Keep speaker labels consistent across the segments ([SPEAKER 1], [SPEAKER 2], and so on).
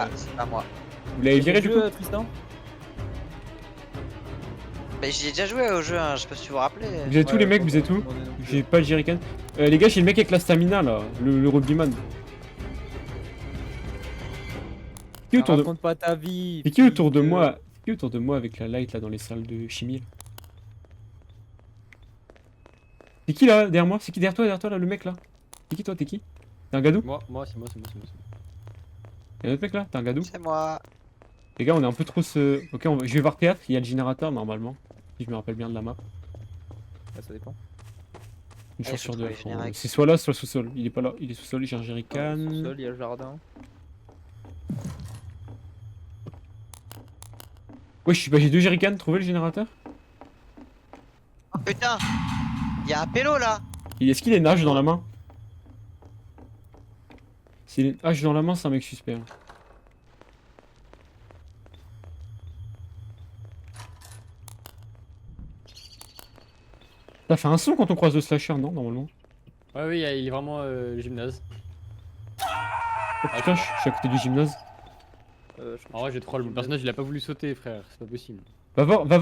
[SPEAKER 1] Ah, c'est pas moi.
[SPEAKER 2] Vous l'avez viré du coup?
[SPEAKER 3] Tristan.
[SPEAKER 1] Mais j'y ai déjà joué au jeu, hein. Je sais pas si vous vous rappelez.
[SPEAKER 2] Vous êtes où les mecs? Vous êtes où? J'ai pas le jerrycan. Les gars, j'ai le mec avec la stamina là, le rugbyman. Qui est autour de...
[SPEAKER 3] Raconte pas ta vie.
[SPEAKER 2] Et qui est autour de moi? Qui est autour de moi avec la light là dans les salles de chimie là? C'est qui là derrière moi? C'est qui derrière toi là, le mec là? C'est qui toi? T'es qui? T'es un gadou?
[SPEAKER 4] Moi, c'est moi.
[SPEAKER 2] Y'a un autre mec là? T'es un gadou?
[SPEAKER 1] C'est moi.
[SPEAKER 2] Les gars, on est un peu trop ce... Ok, je vais voir théâtre, il y a le générateur normalement. Si je me rappelle bien de la map.
[SPEAKER 3] Ah, ça dépend.
[SPEAKER 2] Une
[SPEAKER 1] Ah,
[SPEAKER 2] chance
[SPEAKER 1] il
[SPEAKER 2] sur
[SPEAKER 1] faut
[SPEAKER 2] deux.
[SPEAKER 1] trouver le générique.
[SPEAKER 2] C'est soit là, soit sous-sol. Il est pas là, il est sous-sol, j'ai un
[SPEAKER 3] Au
[SPEAKER 2] jerrycan.
[SPEAKER 3] sol, il y a le jardin.
[SPEAKER 2] Ouais, j'ai deux jerrycans, trouvez le générateur?
[SPEAKER 1] Oh putain. Y'a un pélo là.
[SPEAKER 2] Est-ce qu'il a une hache dans la main? S'il a une hache dans la main, c'est un mec suspect. Hein. Ça fait un son quand on croise le slasher, non, normalement?
[SPEAKER 4] Ouais, oui, il est vraiment le gymnase.
[SPEAKER 2] Oh putain, je suis à côté du gymnase.
[SPEAKER 4] En vrai, j'ai troll, mon personnage il a pas voulu sauter, frère, c'est pas possible.
[SPEAKER 2] Va voir,
[SPEAKER 4] Vas-y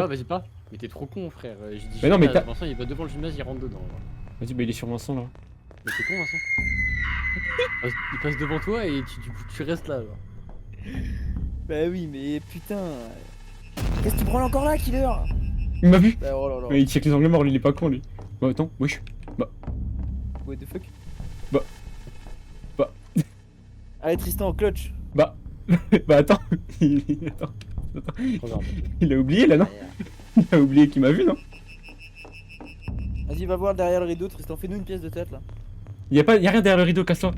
[SPEAKER 2] vas-y,
[SPEAKER 4] pas. Mais t'es trop con, frère. J'ai dit
[SPEAKER 2] Mais non, mais
[SPEAKER 4] gymnase,
[SPEAKER 2] t'as-
[SPEAKER 4] Vincent il va devant le gymnase, il rentre dedans.
[SPEAKER 2] bah il est sur Vincent là.
[SPEAKER 4] Mais t'es con, Vincent. Il passe devant toi et tu restes là, genre.
[SPEAKER 3] Bah oui, mais putain. Qu'est-ce que tu prends encore là, killer?
[SPEAKER 2] Il m'a vu.
[SPEAKER 3] Bah oh là là.
[SPEAKER 2] Mais il check les angles morts, lui, il est pas con lui. Bah attends, wesh.
[SPEAKER 3] What the fuck?
[SPEAKER 2] Bah.
[SPEAKER 3] Allez, Tristan, clutch.
[SPEAKER 2] Bah. Bah attends. Attends.
[SPEAKER 4] Regarde.
[SPEAKER 2] Il a oublié là, non? Il a oublié qu'il m'a vu, non?
[SPEAKER 3] Vas-y, va voir derrière le rideau, Tristan. Fais-nous une pièce de tête là.
[SPEAKER 2] Y'a rien derrière le rideau, casse-toi.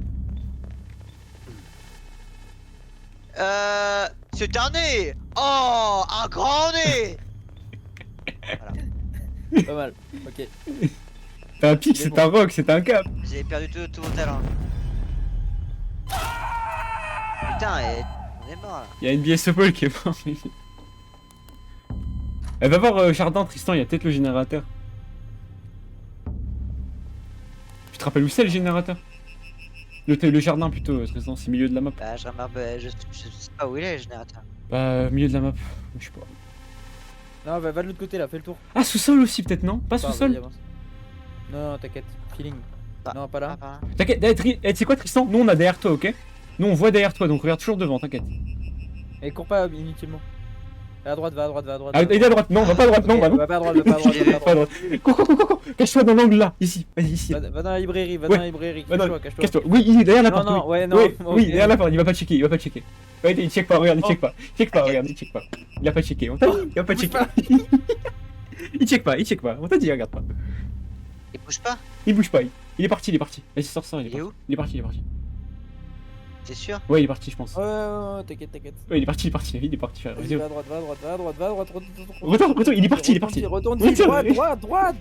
[SPEAKER 1] C'est un nez. Oh, un grand nez.
[SPEAKER 3] Pas mal. Ok.
[SPEAKER 2] C'est un pic,
[SPEAKER 3] Mais
[SPEAKER 2] c'est
[SPEAKER 3] bon.
[SPEAKER 2] un rock, c'est un cap.
[SPEAKER 1] J'ai perdu tout mon talent. Putain, on est mort là.
[SPEAKER 2] Y'a NBA Sopol qui est mort. Elle va voir Jardin, Tristan, y'a peut-être le générateur. Tu te rappelles où c'est le générateur? Le jardin plutôt, Tristan, c'est milieu de la map.
[SPEAKER 1] Bah, je remarque, je sais pas où il est le générateur.
[SPEAKER 2] Bah, milieu de la map, je sais pas.
[SPEAKER 3] Non, va de l'autre côté là, fais le tour.
[SPEAKER 2] Ah, sous-sol aussi peut-être, non? Pas
[SPEAKER 3] Vas-y,
[SPEAKER 2] sous-sol?
[SPEAKER 3] avance. Non, t'inquiète. Feeling.
[SPEAKER 1] Bah,
[SPEAKER 3] Non, pas là.
[SPEAKER 1] Ah, pas là.
[SPEAKER 2] T'inquiète, tu sais quoi Tristan? Nous on a derrière toi, ok? Nous on voit derrière toi, donc regarde toujours devant, t'inquiète.
[SPEAKER 3] Et cours pas inutilement. Va à droite, va à droite, va à droite.
[SPEAKER 2] Ah, il est à droite, non, va pas à droite, non,
[SPEAKER 3] Ok,
[SPEAKER 2] bah non.
[SPEAKER 3] va pas à droite, va pas à droite, va pas à
[SPEAKER 2] Pas à
[SPEAKER 3] droite.
[SPEAKER 2] droite. Cours, cache-toi dans l'angle là, ici, vas-y, ici.
[SPEAKER 3] Va dans la librairie, va
[SPEAKER 2] Ouais.
[SPEAKER 3] dans la librairie.
[SPEAKER 2] Va dans-
[SPEAKER 3] Cache-toi, cache-toi.
[SPEAKER 2] Cache-toi. Oui, il est derrière la
[SPEAKER 3] Non,
[SPEAKER 2] porte.
[SPEAKER 3] non,
[SPEAKER 2] oui.
[SPEAKER 3] ouais, non.
[SPEAKER 2] Oui,
[SPEAKER 3] ok.
[SPEAKER 2] oui, derrière la porte, il va pas checker, il va pas checker. Ouais, il check pas, regarde, il
[SPEAKER 3] Oh.
[SPEAKER 2] check pas. Check pas, regarde, il check pas. Il a pas checké, on t'a dit, il va pas
[SPEAKER 3] Bouge
[SPEAKER 2] checker.
[SPEAKER 3] pas.
[SPEAKER 2] Il check pas, on t'a dit, regarde pas.
[SPEAKER 1] Il bouge pas.
[SPEAKER 2] Il bouge pas, il est parti. Vas-y, sors,
[SPEAKER 1] Il est où?
[SPEAKER 2] Il est parti.
[SPEAKER 1] T'es sûr?
[SPEAKER 2] Ouais, il est parti, je pense.
[SPEAKER 3] Ouais, t'inquiète, t'inquiète.
[SPEAKER 2] Ouais, il est parti.
[SPEAKER 3] Vas-y,
[SPEAKER 2] Vas-y,
[SPEAKER 3] va à droite, va à droite, va à droite, va à droite.
[SPEAKER 2] retourne, il est parti.
[SPEAKER 3] Retourne,
[SPEAKER 2] Oui,
[SPEAKER 3] droite,
[SPEAKER 2] c'est
[SPEAKER 3] droite.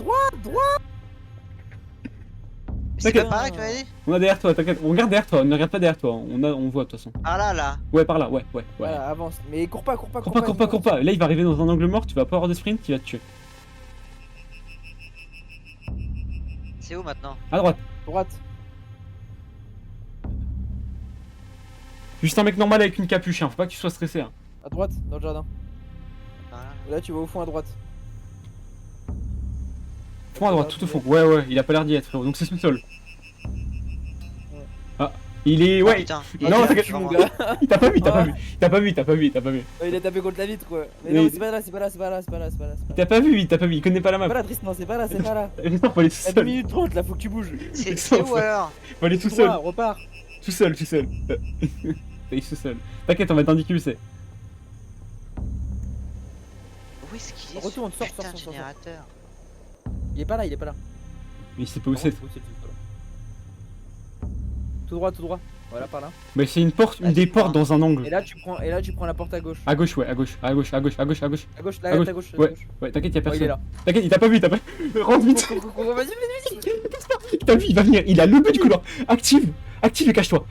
[SPEAKER 1] C'est
[SPEAKER 2] T'inquiète.
[SPEAKER 1] pas pareil, tu m'as dit?
[SPEAKER 2] On a derrière toi, t'inquiète. On regarde derrière toi, ne regarde pas derrière toi. On voit de toute façon.
[SPEAKER 1] Ah là.
[SPEAKER 2] Ouais, par là, ouais.
[SPEAKER 3] Voilà, avance. Mais cours pas.
[SPEAKER 2] Cours pas. Là, il va arriver dans un angle mort, tu vas pas avoir de sprint, il va te tuer.
[SPEAKER 1] C'est où maintenant?
[SPEAKER 2] À droite.
[SPEAKER 3] Droite.
[SPEAKER 2] Juste un mec normal avec une capuche, hein. Faut pas que tu sois stressé. Hein.
[SPEAKER 3] À droite, dans le jardin.
[SPEAKER 1] Voilà.
[SPEAKER 3] Et là, tu vas au fond à droite.
[SPEAKER 2] Fond à droite, tout au fond. Ouais, il a pas l'air d'y être, frérot. Donc c'est sous-sol. Ah, il est.
[SPEAKER 1] Ah,
[SPEAKER 2] Ouais,
[SPEAKER 1] putain.
[SPEAKER 2] Non, t'inquiète,
[SPEAKER 3] mon
[SPEAKER 1] Vraiment.
[SPEAKER 3] gars.
[SPEAKER 2] il t'a pas vu. T'as pas vu.
[SPEAKER 3] Il a tapé contre la vitre, quoi. Mais
[SPEAKER 2] Mais-
[SPEAKER 3] non, c'est pas là.
[SPEAKER 2] Il t'a pas vu, il connaît pas la
[SPEAKER 3] C'est pas
[SPEAKER 2] map.
[SPEAKER 3] là, Tristan, c'est pas là.
[SPEAKER 2] Tristan, faut aller tout
[SPEAKER 3] T'as 2
[SPEAKER 2] seul.
[SPEAKER 3] minutes 30 là, faut que tu bouges.
[SPEAKER 1] C'est où alors?
[SPEAKER 2] Faut aller tout
[SPEAKER 3] Droit,
[SPEAKER 2] seul.
[SPEAKER 3] repars.
[SPEAKER 2] Tout seul. T'es tout seul. T'inquiète, on va t'indiquer où c'est.
[SPEAKER 1] Où est-ce qu'il est?
[SPEAKER 3] Retourne,
[SPEAKER 1] ce
[SPEAKER 3] sors,
[SPEAKER 1] putain
[SPEAKER 3] sors,
[SPEAKER 1] de
[SPEAKER 3] sors, sors.
[SPEAKER 1] générateur.
[SPEAKER 3] Il est pas là.
[SPEAKER 2] Mais il sait pas où c'est.
[SPEAKER 3] Tout droit. Voilà, par là.
[SPEAKER 2] Mais c'est une porte, une
[SPEAKER 1] Ah,
[SPEAKER 2] des
[SPEAKER 1] tu prends
[SPEAKER 2] portes dans un angle.
[SPEAKER 3] Et là, tu prends la porte à gauche.
[SPEAKER 2] À gauche, ouais, à gauche.
[SPEAKER 3] À gauche, là,
[SPEAKER 2] À gauche,
[SPEAKER 3] à gauche.
[SPEAKER 2] ouais. Ouais, t'inquiète, y'a
[SPEAKER 3] Oh, il est
[SPEAKER 2] personne.
[SPEAKER 3] là.
[SPEAKER 2] T'inquiète, il t'a pas vu. Rentre vite.
[SPEAKER 3] Cours, vas-y.
[SPEAKER 2] Il t'a vu, il va venir. Il a le but du couloir. Active et cache-toi.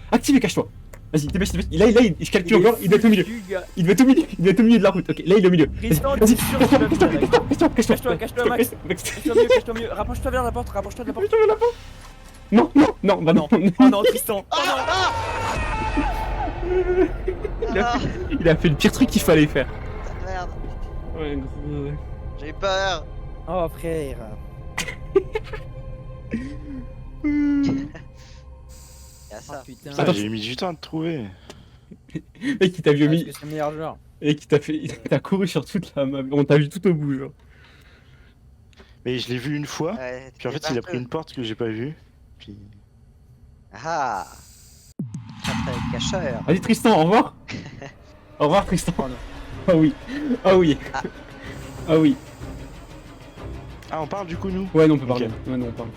[SPEAKER 2] Vas-y, dépêche. Là, je calcule encore, il doit être au milieu. Il doit être au milieu de la route. Ok, là, il est au milieu.
[SPEAKER 3] Tristan,
[SPEAKER 2] Vas-y,
[SPEAKER 3] t'es sûr qu'il va venir, là.
[SPEAKER 2] cache-toi,
[SPEAKER 3] Cache-toi, Max. Cache-toi mieux. Rapproche-toi vers la porte, rapproche-toi de la porte.
[SPEAKER 2] Non, bah non.
[SPEAKER 3] Oh non, Tristan.
[SPEAKER 1] Ah, Ah,
[SPEAKER 2] Il a fait le pire truc qu'il fallait faire.
[SPEAKER 1] merde,
[SPEAKER 2] Ouais, gros.
[SPEAKER 1] j'ai peur.
[SPEAKER 3] Oh frère.
[SPEAKER 1] Y'a
[SPEAKER 3] Oh
[SPEAKER 1] ça.
[SPEAKER 3] putain.
[SPEAKER 2] Attends,
[SPEAKER 5] j'ai mis du temps à te trouver.
[SPEAKER 2] Mec, il t'a vu,
[SPEAKER 3] Parce que c'est le meilleur joueur.
[SPEAKER 2] et qui t'a fait. T'as couru sur toute la map. On t'a vu tout au bout, genre.
[SPEAKER 5] Mais je l'ai vu une fois.
[SPEAKER 1] Ouais,
[SPEAKER 5] Puis en fait, il a pris une porte que j'ai pas vue. Puis.
[SPEAKER 1] Ah. Après, cacheur.
[SPEAKER 2] Vas-y, Tristan, au revoir. Au revoir, Tristan. Ah oui. Ah oui.
[SPEAKER 1] Ah.
[SPEAKER 2] Ah oui.
[SPEAKER 5] Ah, on parle du coup, nous.
[SPEAKER 2] Ouais, non, on peut
[SPEAKER 5] Ok.
[SPEAKER 2] parler. Ouais, non, on parle.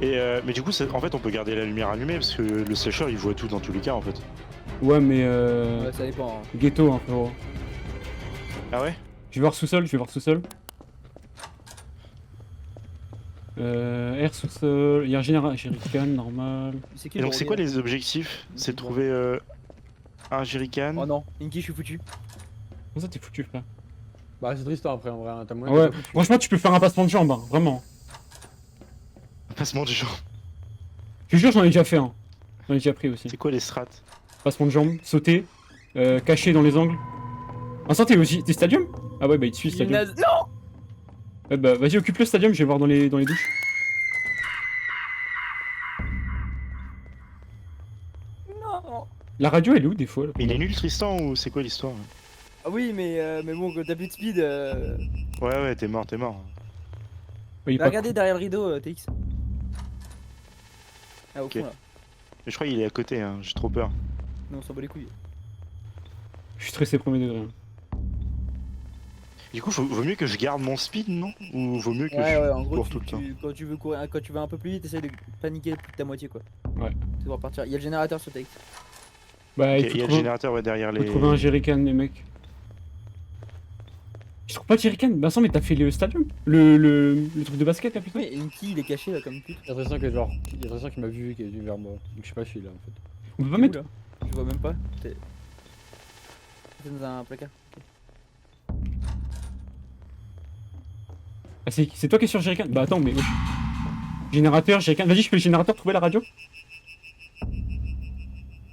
[SPEAKER 5] Et mais du coup, en fait, on peut garder la lumière allumée parce que le slasher il voit tout dans tous les cas en fait.
[SPEAKER 2] Ouais, mais
[SPEAKER 3] Ouais, ça dépend. Hein.
[SPEAKER 2] ghetto, hein, frérot.
[SPEAKER 5] Ah ouais?
[SPEAKER 2] Je vais voir sous-sol, je vais voir sous-sol. Air sous-sol, il y a un jerrycan normal.
[SPEAKER 3] C'est qui
[SPEAKER 5] Et
[SPEAKER 3] le
[SPEAKER 5] donc, c'est
[SPEAKER 3] drogué,
[SPEAKER 5] quoi
[SPEAKER 3] là
[SPEAKER 5] les objectifs? C'est de trouver un jerrycan.
[SPEAKER 3] Oh non, Inky, je suis foutu.
[SPEAKER 2] Comment ça t'es foutu, frère?
[SPEAKER 4] Bah, c'est Tristan après en vrai, hein, t'as moyen
[SPEAKER 2] Ouais,
[SPEAKER 4] de pas foutu.
[SPEAKER 2] franchement, tu peux faire un passement de jambe, hein, vraiment.
[SPEAKER 5] Passement du genre.
[SPEAKER 2] Je te jure, j'en ai déjà fait un. J'en ai déjà pris aussi.
[SPEAKER 5] C'est quoi les strats?
[SPEAKER 2] Passement de jambe, sauter, caché dans les angles. Vincent, t'es aussi. T'es stadium? Ah ouais, bah il te suit,
[SPEAKER 3] Il
[SPEAKER 2] stadium.
[SPEAKER 3] n'a- Non.
[SPEAKER 2] Ouais, bah vas-y, occupe le stadium, je vais voir dans les douches.
[SPEAKER 3] Non.
[SPEAKER 2] La radio, elle est où des fois là
[SPEAKER 5] Mais il est nul Tristan ou c'est quoi l'histoire?
[SPEAKER 3] Ah oui, mais bon, quand t'as plus de speed.
[SPEAKER 5] Ouais, ouais, t'es mort, t'es mort.
[SPEAKER 2] Ouais, il est
[SPEAKER 3] Bah,
[SPEAKER 2] pas
[SPEAKER 3] regardez derrière le rideau, TX. Ah, au
[SPEAKER 5] Ok.
[SPEAKER 3] fond là.
[SPEAKER 5] Mais je crois qu'il est à côté, hein. J'ai trop peur.
[SPEAKER 3] Non, on s'en bat les couilles.
[SPEAKER 2] Je suis stressé premier degré. Hein.
[SPEAKER 5] Du coup, vaut mieux que je garde mon speed, non? Ou vaut mieux que
[SPEAKER 3] Ouais,
[SPEAKER 5] je
[SPEAKER 3] ouais, en gros,
[SPEAKER 5] cours tout le temps?
[SPEAKER 3] quand tu veux courir, quand tu vas un peu plus vite, essaye de paniquer plus de ta moitié quoi.
[SPEAKER 2] Ouais.
[SPEAKER 3] Tu dois repartir. Il y a le générateur sur TX.
[SPEAKER 2] Bah,
[SPEAKER 5] Ok,
[SPEAKER 2] il
[SPEAKER 5] il
[SPEAKER 2] faut
[SPEAKER 5] y a le
[SPEAKER 2] trouver,
[SPEAKER 5] générateur ouais, derrière
[SPEAKER 2] faut
[SPEAKER 5] les.
[SPEAKER 2] trouver un jerrycan, les mecs. Je trouve pas le jerrycan. Vincent, mais t'as fait le stadium? Le truc de basket là plutôt?
[SPEAKER 3] Oui, Inky il est caché là comme pute.
[SPEAKER 4] Il y a Tristan qui est genre. Il y a Tristan qui m'a vu, qui est venu vers moi. Donc je sais pas si il est là en fait.
[SPEAKER 2] On peut pas
[SPEAKER 3] Où,
[SPEAKER 2] mettre.
[SPEAKER 3] là Je vois même pas. T'es dans un placard.
[SPEAKER 2] Ah, c'est toi qui es sur le jerrycan? Bah attends, mais. wesh. Générateur, jerrycan. Vas-y, je fais le générateur, trouver la radio?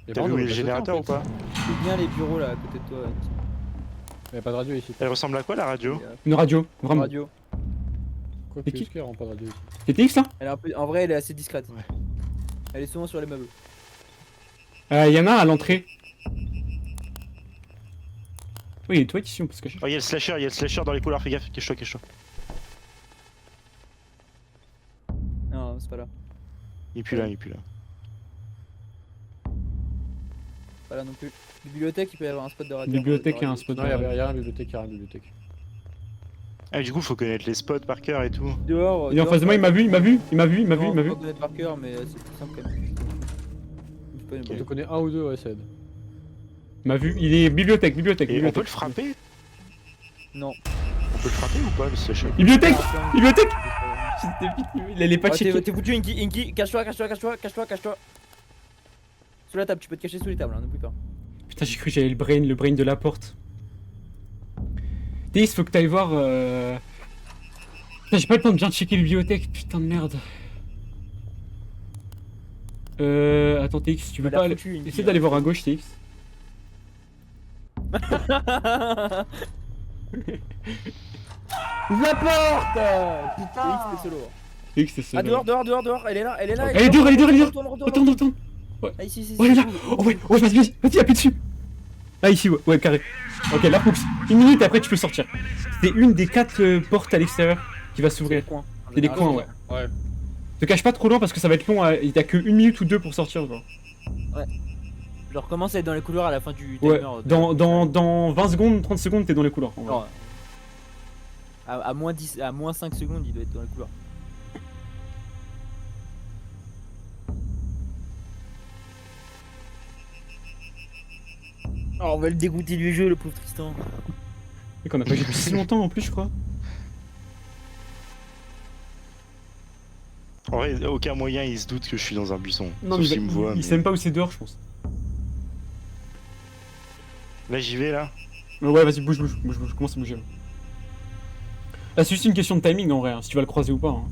[SPEAKER 4] Et
[SPEAKER 5] T'as
[SPEAKER 4] par
[SPEAKER 5] vu
[SPEAKER 4] contre,
[SPEAKER 5] où est
[SPEAKER 4] on
[SPEAKER 5] le
[SPEAKER 4] va
[SPEAKER 5] générateur ou
[SPEAKER 4] sauter, en
[SPEAKER 5] pas?
[SPEAKER 3] C'est bien les bureaux là à côté de toi. Inky.
[SPEAKER 4] fait. Y a pas de radio ici.
[SPEAKER 5] Elle ressemble à quoi la radio?
[SPEAKER 3] Et,
[SPEAKER 2] Une radio, vraiment.
[SPEAKER 3] radio.
[SPEAKER 4] Quoi
[SPEAKER 2] Et
[SPEAKER 4] que
[SPEAKER 2] qui
[SPEAKER 4] qu'il y a pas de radio ici.
[SPEAKER 2] C'est TX là?
[SPEAKER 3] Elle est un peu... En vrai, elle est assez discrète.
[SPEAKER 5] Ouais.
[SPEAKER 3] Elle est souvent sur les meubles.
[SPEAKER 2] Y en a un à l'entrée. Oui, et toi ici on peut se cacher.
[SPEAKER 5] Oh, il y a le slasher dans les couloirs, fais gaffe, cache-toi, cache-toi.
[SPEAKER 3] Non, c'est pas là.
[SPEAKER 5] Il est plus là, il est plus là.
[SPEAKER 3] Pas là non plus. Bibliothèque, il peut y avoir un spot de radio.
[SPEAKER 2] Bibliothèque
[SPEAKER 3] de
[SPEAKER 2] et un
[SPEAKER 3] radio.
[SPEAKER 2] spot
[SPEAKER 4] Non,
[SPEAKER 2] de
[SPEAKER 4] y'a
[SPEAKER 2] radio.
[SPEAKER 4] rien à la bibliothèque, y'a rien à la bibliothèque.
[SPEAKER 5] Ah, mais du coup, faut connaître les spots par cœur et tout.
[SPEAKER 3] Dehors.
[SPEAKER 2] Il est en face de moi, il m'a vu, il m'a vu, il m'a vu, il m'a vu, il m'a vu.
[SPEAKER 3] Faut pas connaître par cœur, mais c'est plus simple quand même. Je peux
[SPEAKER 4] Je te connais un ou deux, ouais, ça aide.
[SPEAKER 2] Il m'a vu, il est bibliothèque, bibliothèque,
[SPEAKER 5] Et on
[SPEAKER 2] bibliothèque.
[SPEAKER 5] peut le frapper?
[SPEAKER 3] Non.
[SPEAKER 5] On peut le frapper ou pas, le slasher?
[SPEAKER 2] Bibliothèque, bibliothèque.
[SPEAKER 3] Ah,
[SPEAKER 2] Il est pas checké.
[SPEAKER 3] t'es foutu, Inky, Inky, cache-toi, cache-toi, cache-toi, cache-toi, cache-toi. Sous la table, tu peux te cacher sous les tables, hein, n'oublie pas.
[SPEAKER 2] Putain, j'ai cru que j'avais le brain de la porte. TX, faut que t'ailles voir. Putain, j'ai pas le temps de bien checker la bibliothèque, putain de merde. Attends, TX, tu veux
[SPEAKER 3] Elle a
[SPEAKER 2] pas aller.
[SPEAKER 3] foutu, Inky,
[SPEAKER 2] Essaye
[SPEAKER 3] hein.
[SPEAKER 2] d'aller voir à gauche, TX.
[SPEAKER 3] Ouvre la porte. Putain. TX, t'es solo.
[SPEAKER 2] TX, c'est ça.
[SPEAKER 3] Ah, dehors, dehors, dehors, dehors, elle est là, elle est là.
[SPEAKER 2] Elle est dehors, elle est dehors, elle est dehors.
[SPEAKER 3] Retourne.
[SPEAKER 2] Retourne, retourne.
[SPEAKER 3] Ah, ici, ici.
[SPEAKER 2] Oh, elle est là.
[SPEAKER 3] ici.
[SPEAKER 2] Oh, ouais, ouais, vas-y, appuie dessus. Ah, ici, ouais, ouais, carré. Ok, là, Poux. Une minute et après, tu peux sortir. C'est une des 4 portes à l'extérieur qui va
[SPEAKER 3] C'est
[SPEAKER 2] s'ouvrir.
[SPEAKER 3] des coins.
[SPEAKER 2] C'est des coins, ouais.
[SPEAKER 4] Ouais.
[SPEAKER 2] Te cache pas trop loin parce que ça va être long. Il y a que 1 minute ou 2 pour sortir, genre.
[SPEAKER 3] Genre, commence à être dans les couloirs à la fin du
[SPEAKER 2] Ouais,
[SPEAKER 3] timer.
[SPEAKER 2] dans 20 secondes, 30 secondes, t'es dans les couloirs. en vrai.
[SPEAKER 3] Non, à moins 10, à moins 5 secondes, il doit être dans les couloirs. Oh, on va le dégoûter du jeu, le pauvre Tristan.
[SPEAKER 2] Et qu'on a pas joué depuis si longtemps en plus, je crois.
[SPEAKER 5] En vrai, aucun moyen il se doute que je suis dans un buisson.
[SPEAKER 2] Non,
[SPEAKER 5] Sauf
[SPEAKER 2] mais
[SPEAKER 5] s'il me voit.
[SPEAKER 2] il
[SPEAKER 5] mais-
[SPEAKER 2] sait même pas où c'est dehors, je pense.
[SPEAKER 5] Là, j'y vais, là.
[SPEAKER 2] Ouais, vas-y, bouge, commence à bouger. Là, c'est juste une question de timing en vrai, hein, si tu vas le croiser ou pas. Hein.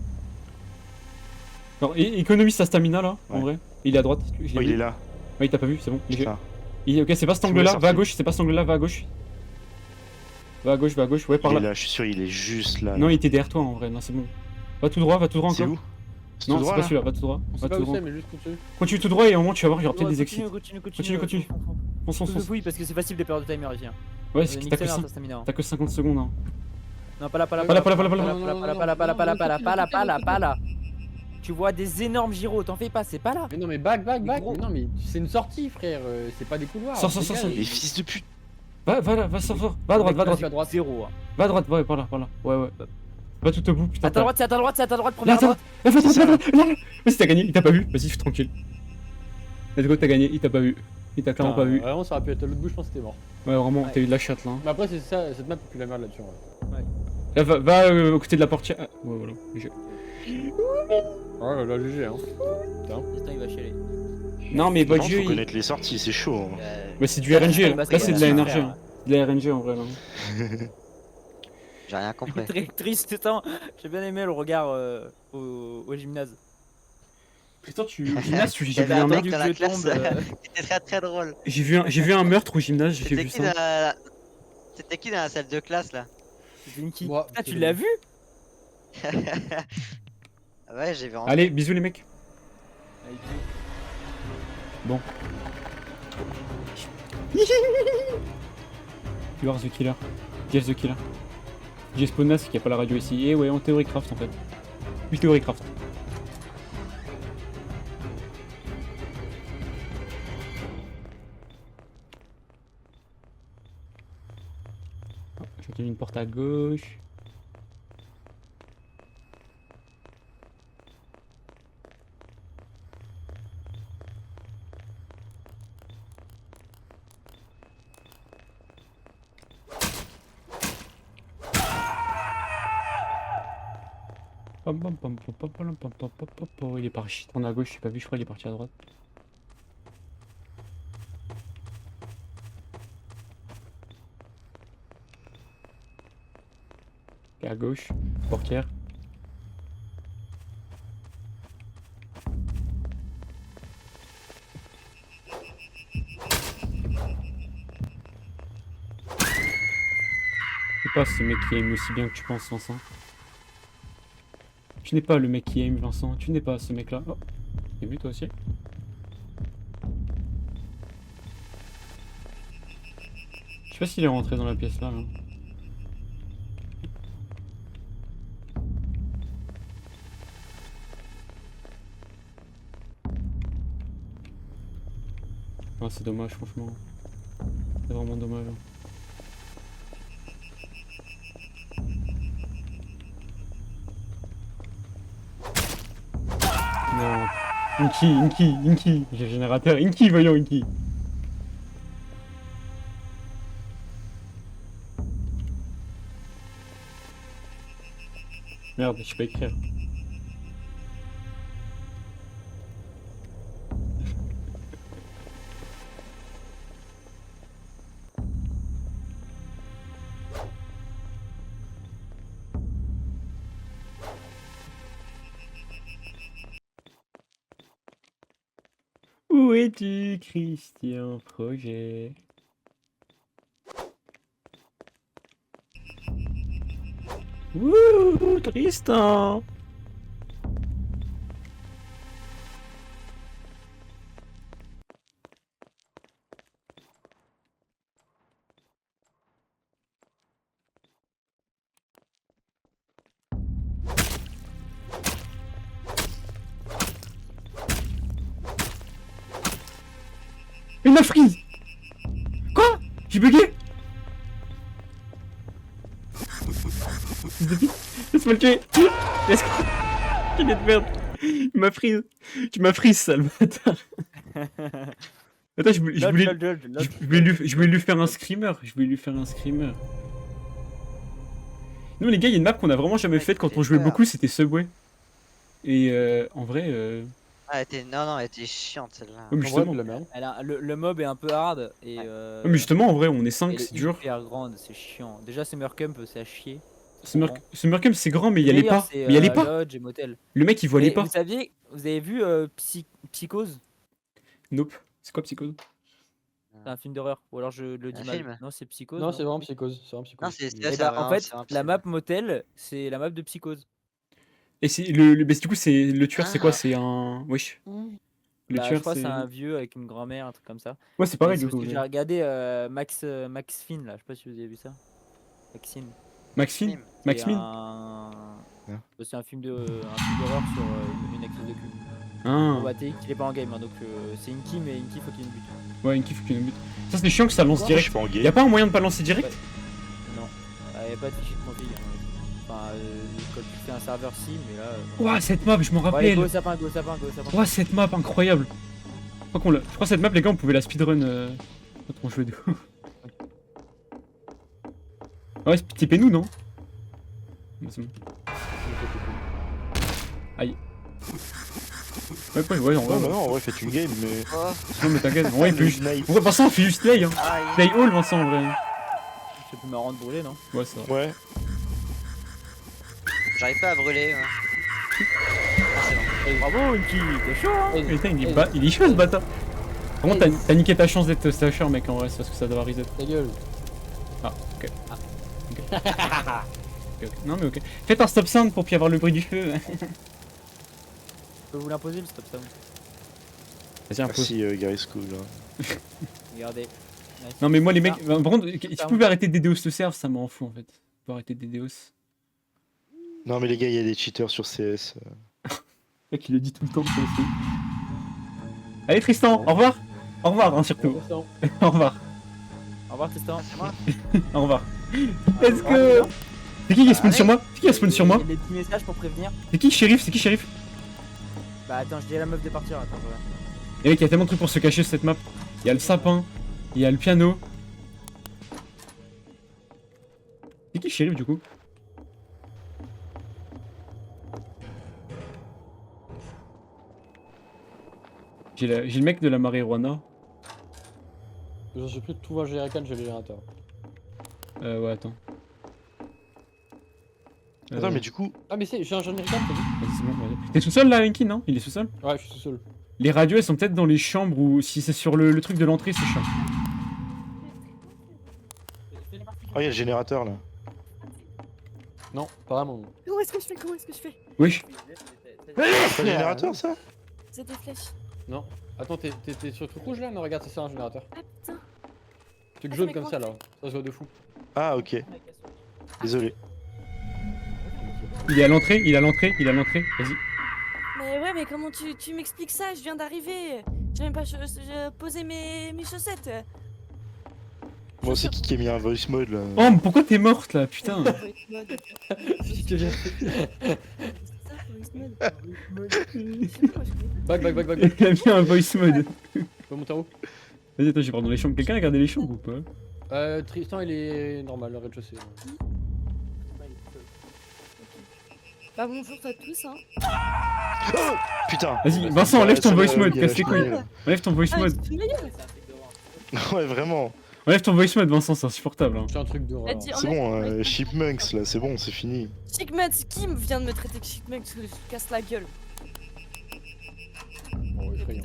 [SPEAKER 2] Alors, économise sa stamina là, en
[SPEAKER 5] Ouais.
[SPEAKER 2] vrai. Il est à droite. je l'ai
[SPEAKER 5] Oh, il
[SPEAKER 2] vu.
[SPEAKER 5] est là.
[SPEAKER 2] Ouais, il t'a pas vu, c'est bon.
[SPEAKER 5] Putain.
[SPEAKER 2] Ok, c'est pas cet
[SPEAKER 5] C'est où
[SPEAKER 2] angle-là,
[SPEAKER 5] la
[SPEAKER 2] va à
[SPEAKER 5] sortie
[SPEAKER 2] gauche, c'est pas cet angle-là, va à gauche. Va à gauche, ouais, par
[SPEAKER 5] Il est
[SPEAKER 2] là.
[SPEAKER 5] là, je suis sûr, il est juste là.
[SPEAKER 2] Non,
[SPEAKER 5] là.
[SPEAKER 2] il était derrière toi en vrai, non, c'est bon. Va tout droit
[SPEAKER 5] C'est
[SPEAKER 2] encore.
[SPEAKER 5] où? C'est
[SPEAKER 2] Non,
[SPEAKER 5] tout
[SPEAKER 2] c'est
[SPEAKER 5] droit
[SPEAKER 2] pas
[SPEAKER 5] là
[SPEAKER 2] celui-là, va tout droit.
[SPEAKER 4] On
[SPEAKER 2] Va
[SPEAKER 4] sait pas
[SPEAKER 2] tout
[SPEAKER 4] où
[SPEAKER 2] droit.
[SPEAKER 4] c'est, mais juste continue.
[SPEAKER 2] Continue tout droit et au moment tu vas voir, il y aura peut-être des exits.
[SPEAKER 3] Continue.
[SPEAKER 2] Continue. Fonce.
[SPEAKER 3] Oui, parce que c'est facile de perdre de timer ici. Hein.
[SPEAKER 2] Ouais, c'est que
[SPEAKER 3] Nique
[SPEAKER 2] t'as
[SPEAKER 3] sa mère,
[SPEAKER 2] que,
[SPEAKER 3] ta stamina. Hein.
[SPEAKER 2] t'as que 50 secondes. Hein.
[SPEAKER 3] Non, pas là.
[SPEAKER 2] Pas
[SPEAKER 3] Pas là. Tu vois des énormes gyros, t'en fais pas, c'est pas là.
[SPEAKER 4] Mais non, mais back.
[SPEAKER 3] gros.
[SPEAKER 4] Mais non, mais c'est une sortie, frère. C'est pas des couloirs.
[SPEAKER 2] Sors.
[SPEAKER 4] Dégage.
[SPEAKER 5] Les fils de pute.
[SPEAKER 2] Va là, va, sors. Va à droite.
[SPEAKER 3] À droite, zéro. Hein.
[SPEAKER 2] Va à droite, ouais, par là. Ouais. Va tout au bout, putain.
[SPEAKER 3] À ta droite, c'est à ta droite,
[SPEAKER 2] Là,
[SPEAKER 3] première
[SPEAKER 2] attends.
[SPEAKER 3] droite.
[SPEAKER 2] Là. Vas-y, t'as gagné, il t'a pas vu. Vas-y, tranquille. Let's go, t'as gagné, il t'a pas vu. Il t'a clairement pas vu.
[SPEAKER 4] Vraiment, ça aurait pu être l'autre bouche, je pense que c'était mort.
[SPEAKER 2] Ouais, vraiment,
[SPEAKER 3] Ouais.
[SPEAKER 2] t'as eu de la chatte là. Hein.
[SPEAKER 4] Mais après, c'est ça, cette map est plus la merde là-dessus. Ouais.
[SPEAKER 2] Là, va aux côtés de la portière. Ah, ouais, voilà.
[SPEAKER 4] Ouais, là, GG, hein.
[SPEAKER 3] Putain, il va chialer.
[SPEAKER 2] Non, mais
[SPEAKER 5] Par
[SPEAKER 2] votre
[SPEAKER 5] contre,
[SPEAKER 2] jeu,
[SPEAKER 5] faut connaître les sorties, c'est chaud. Hein.
[SPEAKER 2] ouais, c'est du RNG. Là,
[SPEAKER 3] Parce que
[SPEAKER 2] c'est de
[SPEAKER 3] c'est
[SPEAKER 2] la
[SPEAKER 3] un
[SPEAKER 2] NRG.
[SPEAKER 3] frère.
[SPEAKER 2] Hein. De la RNG en vrai là.
[SPEAKER 1] J'ai rien compris.
[SPEAKER 3] Très triste, putain. J'ai bien aimé le regard au gymnase.
[SPEAKER 2] Putain, gymnase, j'ai
[SPEAKER 1] Il y
[SPEAKER 2] vu
[SPEAKER 1] avait
[SPEAKER 2] un
[SPEAKER 1] un
[SPEAKER 2] meurtre.
[SPEAKER 1] mec dans la
[SPEAKER 3] je
[SPEAKER 1] classe.
[SPEAKER 3] tombe,
[SPEAKER 1] C'était très très drôle.
[SPEAKER 2] J'ai vu un meurtre au gymnase, j'ai
[SPEAKER 1] C'était
[SPEAKER 2] vu
[SPEAKER 1] qui
[SPEAKER 2] ça.
[SPEAKER 1] C'était qui dans la salle de classe là?
[SPEAKER 3] C'était une qui
[SPEAKER 4] Moi,
[SPEAKER 3] Ah, tu
[SPEAKER 4] c'est-
[SPEAKER 3] l'as vu?
[SPEAKER 1] Ouais, j'ai vu en.
[SPEAKER 2] Allez, bisous les mecs. Bon. You are the killer. Jeff the killer. J'ai Spawnas qui a pas la radio ici. Et ouais, en théorie craft en fait. Oui, théorie craft. Oh, j'ai une porte à gauche. Il est parti tourner à gauche, j'ai pas vu, je crois qu'il est parti à droite. Et à gauche, portière. C'est pas ce mec qui aime aussi bien que tu penses, Vincent. Tu n'es pas le mec qui aime, Vincent. Tu n'es pas ce mec-là. Oh, t'as vu toi aussi? Je sais pas s'il est rentré dans la pièce là. Ah, c'est dommage, franchement. C'est vraiment dommage. Non. Inky. J'ai le générateur. Inky, voyons, Inky. Merde, je peux écrire. Où es-tu, Christian Projet? Wouh, Tristan! Il m'a freeze! Quoi? J'ai bugué? Laisse-moi le tuer! Laisse-moi! Quelle est de merde! Il m'a freeze! Tu m'as freeze, sale bâtard! Attends, je voulais lui faire un screamer. Nous les gars, il y a une map qu'on a vraiment jamais faite quand on jouait beaucoup, c'était Subway. Et en vrai...
[SPEAKER 1] Ah, elle était chiante celle-là.
[SPEAKER 2] Ouais, mais
[SPEAKER 4] En vrai,
[SPEAKER 2] justement,
[SPEAKER 4] de la merde.
[SPEAKER 3] Le mob est un peu hard et.
[SPEAKER 2] ouais, mais justement, en vrai, on est 5,
[SPEAKER 3] elle
[SPEAKER 2] c'est
[SPEAKER 3] est
[SPEAKER 2] dur.
[SPEAKER 3] hyper grande, c'est chiant. Déjà, Summer Camp, c'est à chier.
[SPEAKER 2] Summer Camp, c'est grand, mais il y a les pas. Mais il y a les pas.
[SPEAKER 3] Lodge et motel.
[SPEAKER 2] Le mec, il voit les
[SPEAKER 3] Et
[SPEAKER 2] pas.
[SPEAKER 3] vous avez vu Psychose?
[SPEAKER 2] Nope. C'est quoi Psychose?
[SPEAKER 3] C'est un film d'horreur. Ou alors je le dis
[SPEAKER 1] Un
[SPEAKER 3] mal.
[SPEAKER 1] film.
[SPEAKER 3] Non, c'est Psychose.
[SPEAKER 4] Non, c'est vraiment Psychose. C'est vraiment Psychose.
[SPEAKER 1] Non, c'est
[SPEAKER 3] Et
[SPEAKER 1] ça,
[SPEAKER 3] bah, en fait,
[SPEAKER 1] c'est un
[SPEAKER 3] la
[SPEAKER 1] film.
[SPEAKER 3] map motel, c'est la map de Psychose.
[SPEAKER 2] Et c'est bah, du coup, c'est le tueur, c'est quoi? C'est un. Wesh. Le
[SPEAKER 3] Bah, je
[SPEAKER 2] tueur,
[SPEAKER 3] crois que
[SPEAKER 2] c'est.
[SPEAKER 3] c'est un vieux avec une grand-mère, un truc comme ça.
[SPEAKER 2] Ouais, c'est
[SPEAKER 3] Mais
[SPEAKER 2] pareil
[SPEAKER 3] c'est
[SPEAKER 2] du
[SPEAKER 3] parce
[SPEAKER 2] coup.
[SPEAKER 3] que j'ai regardé Max Finn là, je sais pas si vous avez vu ça. Maxine.
[SPEAKER 2] Maxine?
[SPEAKER 1] Film.
[SPEAKER 2] Maxine?
[SPEAKER 3] C'est un film d'horreur sur une actrice de cul.
[SPEAKER 2] Ah.
[SPEAKER 3] Combattée, qui est pas en game, hein, donc c'est Inky, mais Inky faut qu'il y ait une but.
[SPEAKER 2] Ouais, une kiff qu'une but. Ça, c'est chiant que ça lance
[SPEAKER 5] Je
[SPEAKER 2] direct.
[SPEAKER 5] suis pas en game.
[SPEAKER 2] Y'a pas un moyen de pas lancer direct?
[SPEAKER 3] Non, y a pas de fichier de config. Hein. Enfin, quand tu fais un serveur si, mais là.
[SPEAKER 2] Ouah, cette map, je m'en
[SPEAKER 3] Ouais,
[SPEAKER 2] rappelle.
[SPEAKER 3] go sapin, go sapin, go sapin.
[SPEAKER 2] Ouah, cette map, incroyable. Je crois que cette map, les gars, on pouvait la speedrun quand on jouait de ouf. Ouais, typez-nous, non? C'est bon. Aïe. Ouais, en
[SPEAKER 5] Ouais,
[SPEAKER 2] vrai.
[SPEAKER 5] bah non, en vrai, faites une game, mais.
[SPEAKER 1] Oh,
[SPEAKER 2] Non, mais t'inquiète. En vrai, il fait juste.
[SPEAKER 5] Snipe.
[SPEAKER 2] En vrai, Vincent, on fait juste play, hein.
[SPEAKER 1] aïe.
[SPEAKER 2] Play all, Vincent, en vrai.
[SPEAKER 3] C'est plus marrant de brûler, non?
[SPEAKER 2] Ouais, ça va.
[SPEAKER 5] Ouais.
[SPEAKER 1] J'arrive pas à brûler. Ouais. Ah, c'est bon.
[SPEAKER 3] Bravo, Inky, t'es chaud, hein?
[SPEAKER 4] Hey,
[SPEAKER 2] Putain,
[SPEAKER 4] hey,
[SPEAKER 2] il est chaud ce bâtard. Par contre,
[SPEAKER 4] Hey.
[SPEAKER 2] t'as niqué ta chance d'être slasher, mec, en vrai, c'est parce que ça doit reset.
[SPEAKER 4] Ta gueule.
[SPEAKER 2] Ah, ok. Ok, ok. Non, mais ok. Faites un stop sound pour puis avoir le bruit du feu.
[SPEAKER 3] Je peux vous l'imposer le stop sound.
[SPEAKER 2] Vas-y, un peu.
[SPEAKER 5] Merci, Gary School. Hein.
[SPEAKER 3] Regardez. Nice.
[SPEAKER 2] Non, mais moi, les mecs.
[SPEAKER 3] Ah.
[SPEAKER 2] Par contre, si tu pouvais arrêter de DDoS le serve, ça m'en fout en fait. Tu peux arrêter de DDoS.
[SPEAKER 5] Non, mais les gars, il y a des cheaters sur CS.
[SPEAKER 2] Le mec, il le dit tout le temps, c'est aussi. Allez, Tristan, au revoir. Au revoir, hein, surtout. Au revoir.
[SPEAKER 3] Au revoir, Tristan.
[SPEAKER 1] C'est moi.
[SPEAKER 2] Au revoir. Let's go. C'est qui a spawn sur moi? C'est qui a spawn sur moi?
[SPEAKER 3] Il y a des petits messages pour prévenir.
[SPEAKER 2] C'est qui shérif? C'est qui shérif?
[SPEAKER 3] Bah attends, je dis à la meuf de partir. Attends, voilà.
[SPEAKER 2] Et mec, il y a tellement de trucs pour se cacher sur cette map. Il y a le sapin, il y a le piano. C'est qui shérif du coup? J'ai le mec de la marijuana.
[SPEAKER 4] Je sais plus tout voir GR4, j'ai le générateur.
[SPEAKER 2] Ouais, attends.
[SPEAKER 5] Attends, mais du coup.
[SPEAKER 4] Ah, mais c'est, j'ai un générateur, t'as dit?
[SPEAKER 2] Vas-y, c'est bon, vas-y. T'es tout seul là, Linky, non? Il est tout seul?
[SPEAKER 4] Ouais, je suis tout seul.
[SPEAKER 2] Les radios, elles sont peut-être dans les chambres ou si c'est sur le truc de l'entrée, c'est chiant.
[SPEAKER 5] Oh, il y a le générateur là.
[SPEAKER 4] Non, pas vraiment.
[SPEAKER 6] Comment est-ce que je fais? Comment est-ce que je fais?
[SPEAKER 2] Wesh.
[SPEAKER 5] C'est pas le générateur ça?
[SPEAKER 6] C'est des flèches.
[SPEAKER 4] Non. Attends, t'es sur le truc rouge là? Non, regarde, ça c'est un générateur.
[SPEAKER 6] Ah putain.
[SPEAKER 4] Truc
[SPEAKER 6] Ah,
[SPEAKER 4] jaune
[SPEAKER 6] mais
[SPEAKER 4] comme
[SPEAKER 6] quoi
[SPEAKER 4] ça là. Ça se voit de fou.
[SPEAKER 5] Ah, ok. Désolé.
[SPEAKER 2] Il est à l'entrée, il est à l'entrée, il est à l'entrée. Vas-y.
[SPEAKER 6] Mais ouais, mais comment tu m'expliques ça? Je viens d'arriver. J'ai même pas posé mes chaussettes.
[SPEAKER 5] Moi, c'est qui a mis un voice mode là?
[SPEAKER 2] Oh, mais pourquoi t'es morte là, putain?
[SPEAKER 4] Si tu viens. Back.
[SPEAKER 2] Il a mis un voice mode.
[SPEAKER 4] Tu peux monter en haut?
[SPEAKER 2] Vas-y, attends, je vais voir dans les chambres. Quelqu'un a regardé les chambres ou pas?
[SPEAKER 4] Tristan il est normal, le rez-de-chaussée.
[SPEAKER 6] Bah bonjour à tous, hein.
[SPEAKER 5] Oh putain!
[SPEAKER 2] Vas-y, Vincent, enlève ton
[SPEAKER 5] Ça,
[SPEAKER 2] voice mode,
[SPEAKER 5] il y a
[SPEAKER 2] casse les
[SPEAKER 5] la
[SPEAKER 2] couilles.
[SPEAKER 5] chenille,
[SPEAKER 2] Enlève ton voice
[SPEAKER 6] Ah,
[SPEAKER 2] mode.
[SPEAKER 6] tu me gueule.
[SPEAKER 5] Ouais, vraiment.
[SPEAKER 2] Enlève ton voice mode, Vincent, c'est insupportable. Hein.
[SPEAKER 4] C'est un truc d'horreur.
[SPEAKER 6] Vas-y,
[SPEAKER 5] C'est bon, Chipmunks là, c'est bon, c'est fini.
[SPEAKER 6] Chicmux, qui vient de me traiter de Chicmux? Parce que je casse la gueule.
[SPEAKER 4] Bon, effrayant.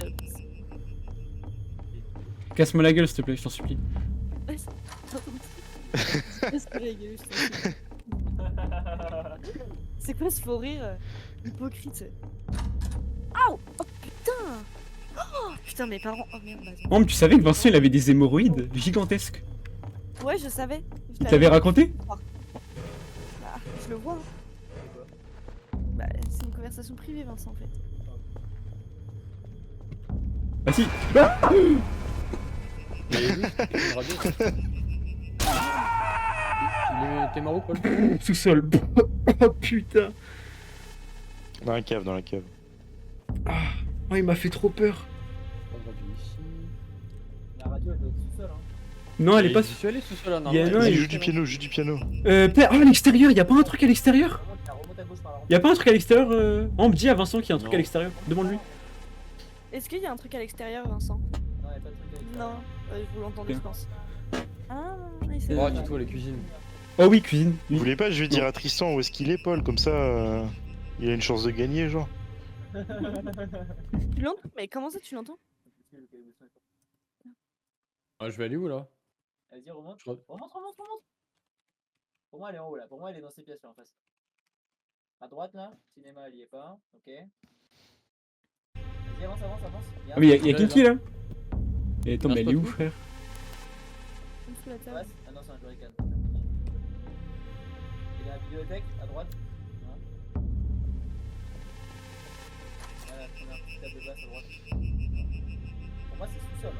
[SPEAKER 2] Casse-moi la gueule, s'il te plaît, je t'en supplie.
[SPEAKER 6] Casse la gueule, je t'en prie. C'est quoi ce faux rire hypocrite? Aouh! Oh putain! Oh putain, mes parents. Oh merde, attends.
[SPEAKER 2] Oh, mais tu savais que Vincent il avait des hémorroïdes gigantesques?
[SPEAKER 6] Ouais, je savais.
[SPEAKER 2] Il t'avait raconté?
[SPEAKER 6] Bah, je le vois. Bah, c'est une conversation privée, Vincent, en fait.
[SPEAKER 2] Ah si.
[SPEAKER 4] Il est où? Une radio. T'es mort où, Paul?
[SPEAKER 2] Sous-sol. Oh putain.
[SPEAKER 5] Dans la cave, dans la cave.
[SPEAKER 2] Oh, il m'a fait trop peur.
[SPEAKER 4] On va du ici.
[SPEAKER 3] La radio, elle doit être sous-sol, hein.
[SPEAKER 2] Non, elle est pas.
[SPEAKER 4] Je suis allé tout seul là,
[SPEAKER 2] Il y a-
[SPEAKER 4] normalement.
[SPEAKER 2] non,
[SPEAKER 5] Vas-y,
[SPEAKER 2] il-
[SPEAKER 5] joue du piano, joue du piano.
[SPEAKER 2] Ah, à l'extérieur, y a pas un truc à l'extérieur?
[SPEAKER 3] Remonte à gauche par là.
[SPEAKER 2] Y a pas un truc à l'extérieur Oh, on me dit à Vincent qu'il y a un truc
[SPEAKER 4] Non.
[SPEAKER 2] à l'extérieur. Demande-lui.
[SPEAKER 6] Est-ce qu'il y a un truc à l'extérieur, Vincent?
[SPEAKER 3] Non, y'a pas de truc avec
[SPEAKER 6] Non, vous l'entendez,
[SPEAKER 2] Ok.
[SPEAKER 6] je pense. Ah, il s'est
[SPEAKER 4] Oh, dis-toi, les cuisines.
[SPEAKER 2] Oh oui, cuisine.
[SPEAKER 5] Vous voulez pas, je vais dire à Tristan où est-ce qu'il est, Paul, comme ça il a une chance de gagner, genre.
[SPEAKER 6] Tu l'entends? Mais comment ça, tu l'entends?
[SPEAKER 4] Ah, je vais aller où là?
[SPEAKER 3] Vas-y, remonte.
[SPEAKER 4] Je re-
[SPEAKER 3] Remonte. Pour moi, elle est en haut là. Pour moi, elle est dans ces pièces là en face. À droite là, cinéma, elle y est pas. Ok. Vas-y, avance. Il y a
[SPEAKER 2] Ah mais y'a
[SPEAKER 4] J'allais
[SPEAKER 2] Kinky là. Et attends,
[SPEAKER 4] Non,
[SPEAKER 2] mais
[SPEAKER 4] c'est
[SPEAKER 2] elle est
[SPEAKER 4] pas
[SPEAKER 2] où
[SPEAKER 4] tout.
[SPEAKER 2] frère?
[SPEAKER 6] Une sous la
[SPEAKER 3] un
[SPEAKER 6] table.
[SPEAKER 3] face. Ah non, c'est un Joy-Con. Il y a la bibliothèque à droite. Voilà, la première petite table de base à droite. Pour moi, c'est sous-sol.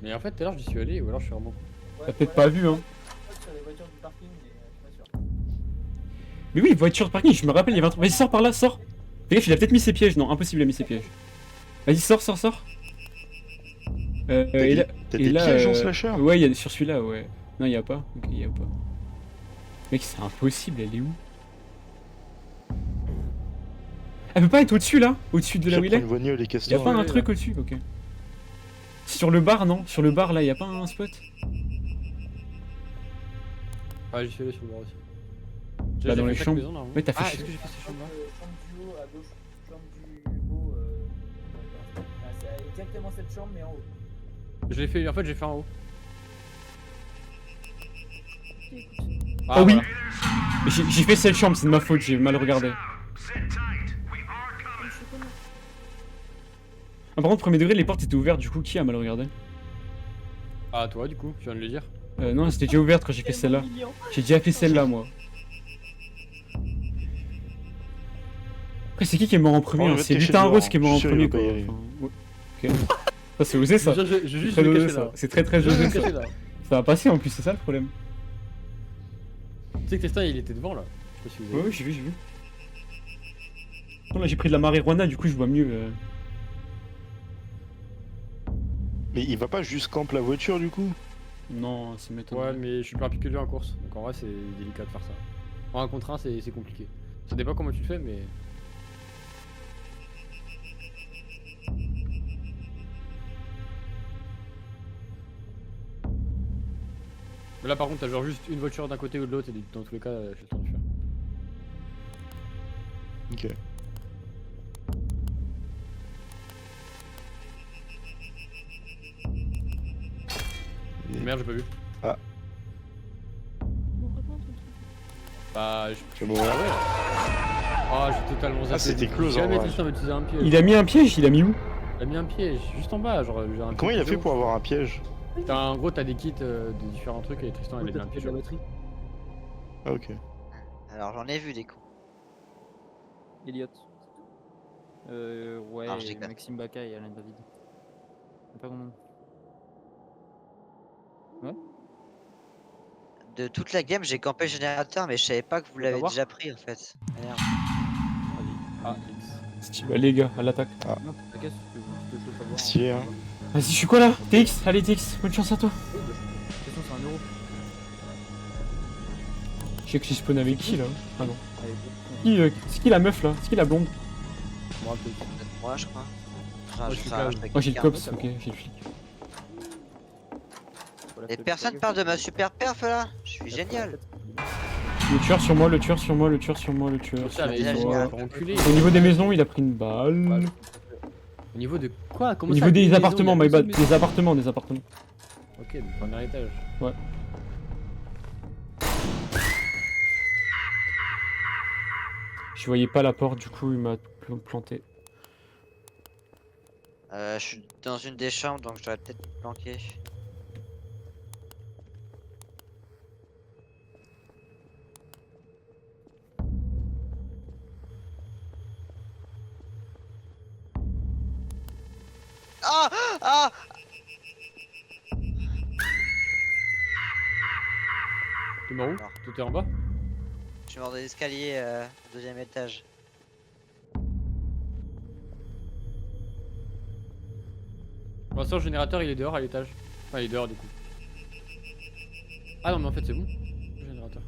[SPEAKER 4] Mais en fait, tout à l'heure, j'y suis allé, ou alors je suis vraiment con.
[SPEAKER 3] Ouais,
[SPEAKER 2] T'as peut-être
[SPEAKER 3] voilà,
[SPEAKER 2] pas vu hein.
[SPEAKER 3] sur les voitures du parking, mais je suis pas sûr.
[SPEAKER 2] Mais oui, voiture de parking, je me rappelle, il y avait un truc. Vas-y, sors par là, sors. Fais gaffe, il a peut-être mis ses pièges. Non, impossible, il a mis ses pièges. Vas-y, sors. Et là,
[SPEAKER 5] T'as
[SPEAKER 2] et
[SPEAKER 5] des
[SPEAKER 2] là,
[SPEAKER 5] pièges en slasher?
[SPEAKER 2] Ouais, il y a sur celui-là, ouais. Non, il y a pas. Ok, il y a pas. Mec, c'est impossible, elle est où? Elle peut pas être au-dessus là? Au-dessus de là où il est?
[SPEAKER 5] une voignole et
[SPEAKER 2] Y a
[SPEAKER 5] casse-toi.
[SPEAKER 2] pas un
[SPEAKER 4] là.
[SPEAKER 2] truc au-dessus? Ok. Sur le bar, non? Sur le bar là, y a pas un spot?
[SPEAKER 4] Ah, j'y suis allé sur le bord aussi.
[SPEAKER 2] Bah, dans les chambres.
[SPEAKER 4] Maison,
[SPEAKER 2] Ouais, t'as
[SPEAKER 4] ah,
[SPEAKER 2] fait
[SPEAKER 4] est-ce que j'ai fait ces chambres là?
[SPEAKER 3] Chambre du haut à gauche, chambre du haut. C'est exactement cette chambre, mais en haut.
[SPEAKER 4] Je l'ai fait, en fait, j'ai fait en haut.
[SPEAKER 2] Ah oui.
[SPEAKER 4] voilà.
[SPEAKER 2] Mais j'ai fait cette chambre, c'est de ma faute, j'ai mal regardé. Ah, par contre, premier degré, les portes étaient ouvertes, du coup, qui a mal regardé?
[SPEAKER 4] Ah, toi, du coup, tu viens de le dire.
[SPEAKER 2] Non, c'était déjà ouverte quand j'ai fait celle-là. J'ai déjà fait celle-là, moi. Après, c'est qui est mort en premier?
[SPEAKER 5] Oh,
[SPEAKER 2] Hein?
[SPEAKER 5] le
[SPEAKER 2] C'est
[SPEAKER 5] mec,
[SPEAKER 2] Lutin
[SPEAKER 5] t'es
[SPEAKER 2] Rose
[SPEAKER 5] chez
[SPEAKER 2] qui est mort
[SPEAKER 5] lui,
[SPEAKER 2] en
[SPEAKER 5] je suis
[SPEAKER 2] premier,
[SPEAKER 5] sûr,
[SPEAKER 2] quoi.
[SPEAKER 5] il va pas y
[SPEAKER 2] Enfin, ouais. Ok. Ça, c'est osé, ça.
[SPEAKER 4] Je
[SPEAKER 2] C'est
[SPEAKER 4] juste
[SPEAKER 2] très
[SPEAKER 4] le
[SPEAKER 2] osé,
[SPEAKER 4] cacher
[SPEAKER 2] ça.
[SPEAKER 4] là.
[SPEAKER 2] C'est très
[SPEAKER 4] Je
[SPEAKER 2] osé,
[SPEAKER 4] le
[SPEAKER 2] ça.
[SPEAKER 4] cacher là.
[SPEAKER 2] Ça va passer en plus, c'est ça le problème.
[SPEAKER 4] Tu sais que Testin, il était devant là. Je sais pas si vous avez
[SPEAKER 2] Ouais, j'ai vu. Non, là, j'ai pris de la marijuana, du coup, je vois mieux.
[SPEAKER 5] Mais il va pas juste camp la voiture du coup?
[SPEAKER 2] Non, c'est m'étonne.
[SPEAKER 4] Ouais, mais je suis plus rapide que lui en course. Donc en vrai, c'est délicat de faire ça. En 1 contre 1, c'est compliqué. Ça dépend comment tu le fais, mais. Mais là, par contre, t'as genre juste une voiture d'un côté ou de l'autre, et dans tous les cas, j'ai le temps de faire.
[SPEAKER 5] Ok.
[SPEAKER 4] Merde, j'ai pas vu.
[SPEAKER 6] Bon, reprends ton truc.
[SPEAKER 4] Bah, je.
[SPEAKER 5] C'est bon, ouais.
[SPEAKER 4] Ah, j'ai totalement zappé.
[SPEAKER 5] c'était close,
[SPEAKER 4] Jamais
[SPEAKER 5] en vrai.
[SPEAKER 4] Tristan va utiliser un piège.
[SPEAKER 2] Il a mis un piège, il a mis où?
[SPEAKER 4] Il a mis un piège, juste en bas, genre. J'ai un
[SPEAKER 5] Comment il a fait
[SPEAKER 4] piège
[SPEAKER 5] pour avoir un piège?
[SPEAKER 4] En gros, t'as des kits de différents trucs, et Tristan, il a mis un piège.
[SPEAKER 3] la batterie.
[SPEAKER 5] Ah ok.
[SPEAKER 1] Alors j'en ai vu des coups.
[SPEAKER 7] Elliot. Ouais,
[SPEAKER 1] Ah, je déconne.
[SPEAKER 7] Maxime Baka et Alain David. Pas grand monde.
[SPEAKER 1] De toute la game, j'ai campé le générateur, mais je savais pas que vous l'avez
[SPEAKER 7] voir.
[SPEAKER 1] déjà pris en fait. Merde.
[SPEAKER 4] Ah, X.
[SPEAKER 2] Steve, les gars, à l'attaque.
[SPEAKER 7] Non, t'inquiète, je te chauffe à voir.
[SPEAKER 5] Stylé, hein.
[SPEAKER 2] Vas-y, je suis quoi là? TX, allez TX, bonne chance à toi.
[SPEAKER 7] De toute façon, c'est 1 euro.
[SPEAKER 2] Je sais que je spawn avec qui là? Ah non.
[SPEAKER 7] Allez,
[SPEAKER 2] C'est qui la meuf là? C'est qui la blonde?
[SPEAKER 7] moi, peut-être.
[SPEAKER 1] Peut-être moi, je crois.
[SPEAKER 4] Moi, je suis
[SPEAKER 1] Enfin,
[SPEAKER 4] calme.
[SPEAKER 1] je fais
[SPEAKER 2] Moi j'ai le
[SPEAKER 1] quelqu'un.
[SPEAKER 2] cops, ok, j'ai le flic.
[SPEAKER 7] Voilà,
[SPEAKER 1] Et
[SPEAKER 7] peut-être
[SPEAKER 1] personne
[SPEAKER 7] pas
[SPEAKER 1] parle de
[SPEAKER 7] gueule.
[SPEAKER 1] ma super perf là. Je suis génial.
[SPEAKER 2] Le tueur sur moi, le tueur sur moi, le tueur sur moi, le tueur
[SPEAKER 4] Ça,
[SPEAKER 2] sur
[SPEAKER 4] mais
[SPEAKER 1] déjà
[SPEAKER 4] ils
[SPEAKER 2] moi.
[SPEAKER 1] génial.
[SPEAKER 4] ont enculé.
[SPEAKER 2] Au niveau des maisons, il a pris une balle.
[SPEAKER 4] Au niveau de quoi? Comment
[SPEAKER 2] Au niveau
[SPEAKER 4] ça,
[SPEAKER 2] des
[SPEAKER 4] maisons,
[SPEAKER 2] appartements,
[SPEAKER 4] il y a
[SPEAKER 2] my bad.
[SPEAKER 4] deux maisons.
[SPEAKER 2] Des appartements.
[SPEAKER 4] Ok, donc premier étage.
[SPEAKER 2] Je voyais pas la porte, du coup il m'a planté.
[SPEAKER 1] Je suis dans une des chambres, donc j'aurais peut-être planqué. Ah! Ah!
[SPEAKER 4] T'es mort où?
[SPEAKER 1] Alors.
[SPEAKER 4] Tout est en bas?
[SPEAKER 1] Je suis mort de l'escalier au 2e étage.
[SPEAKER 4] Pour l'instant, le générateur il est dehors à l'étage. Enfin, il est dehors du coup. Ah non, mais en fait, c'est bon. Le générateur.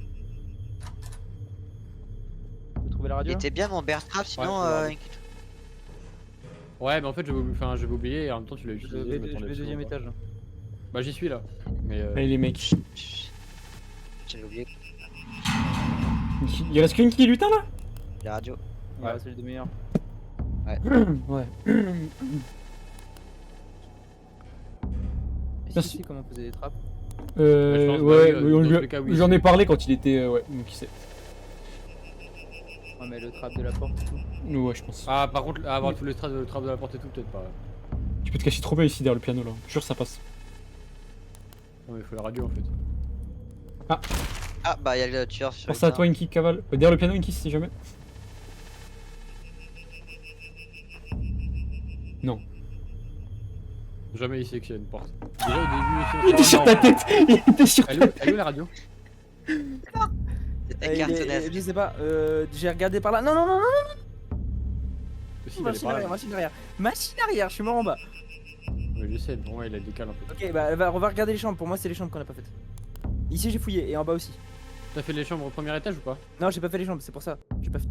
[SPEAKER 7] Tu peux trouver la
[SPEAKER 1] Il
[SPEAKER 7] radio là
[SPEAKER 1] était bien mon bear trap, sinon
[SPEAKER 4] Ouais, faut
[SPEAKER 1] Inky.
[SPEAKER 4] Ouais, mais en fait, j'avais oublié et en même temps, tu l'as utilisé.
[SPEAKER 7] Je vais
[SPEAKER 4] m'attendais
[SPEAKER 7] au 2e
[SPEAKER 4] absolument pas.
[SPEAKER 7] étage là.
[SPEAKER 4] Bah, j'y suis là. Mais
[SPEAKER 2] Allez les mecs.
[SPEAKER 1] J'avais oublié
[SPEAKER 2] Il reste qu'une qui lutin là?
[SPEAKER 1] la radio.
[SPEAKER 7] Ouais, c'est les deux meilleurs.
[SPEAKER 2] Ouais.
[SPEAKER 7] Merci. Comment poser des trappes.
[SPEAKER 4] je pense,
[SPEAKER 2] Ouais,
[SPEAKER 4] bah,
[SPEAKER 2] on
[SPEAKER 4] dans
[SPEAKER 2] lui
[SPEAKER 4] tous
[SPEAKER 2] a-
[SPEAKER 4] les cas, oui,
[SPEAKER 2] j'en ai
[SPEAKER 4] c'est-
[SPEAKER 2] parlé quand il était. Ouais, donc il sait.
[SPEAKER 7] Ouais, mais le trap de la porte et tout.
[SPEAKER 2] Ouais, je pense.
[SPEAKER 4] Ah, par contre, avoir tous les straps de la porte et tout, peut-être pas.
[SPEAKER 2] Tu peux te cacher trop bien ici derrière le piano là. Je suis sûr que ça passe.
[SPEAKER 4] Non, mais il faut la radio en fait.
[SPEAKER 1] Ah, bah, y'a le tueur sur
[SPEAKER 2] Pense à toi, Inky cavale. Derrière le piano, Inky, si jamais. Non.
[SPEAKER 4] Jamais ici qu'il y a une porte. Déjà au début, ici, on
[SPEAKER 2] Il était
[SPEAKER 4] se
[SPEAKER 2] sur ta tête. Il était sur
[SPEAKER 4] Elle
[SPEAKER 2] ta
[SPEAKER 4] est où- elle est où la radio?
[SPEAKER 1] C'était
[SPEAKER 7] Il est-
[SPEAKER 1] cartonné.
[SPEAKER 7] je sais pas, j'ai regardé par là. Non, non, non, non,
[SPEAKER 4] Si, il allait
[SPEAKER 7] machine
[SPEAKER 4] par là.
[SPEAKER 7] arrière, machine arrière. Machine arrière, je suis mort en bas.
[SPEAKER 4] Mais je sais, pour moi il a décalé en fait.
[SPEAKER 7] Ok, bah on va regarder les chambres. Pour moi, c'est les chambres qu'on a pas faites. Ici, j'ai fouillé et en bas aussi.
[SPEAKER 4] T'as fait les chambres au premier étage ou pas?
[SPEAKER 7] Non, j'ai pas fait les chambres, c'est pour ça. J'ai pas fait.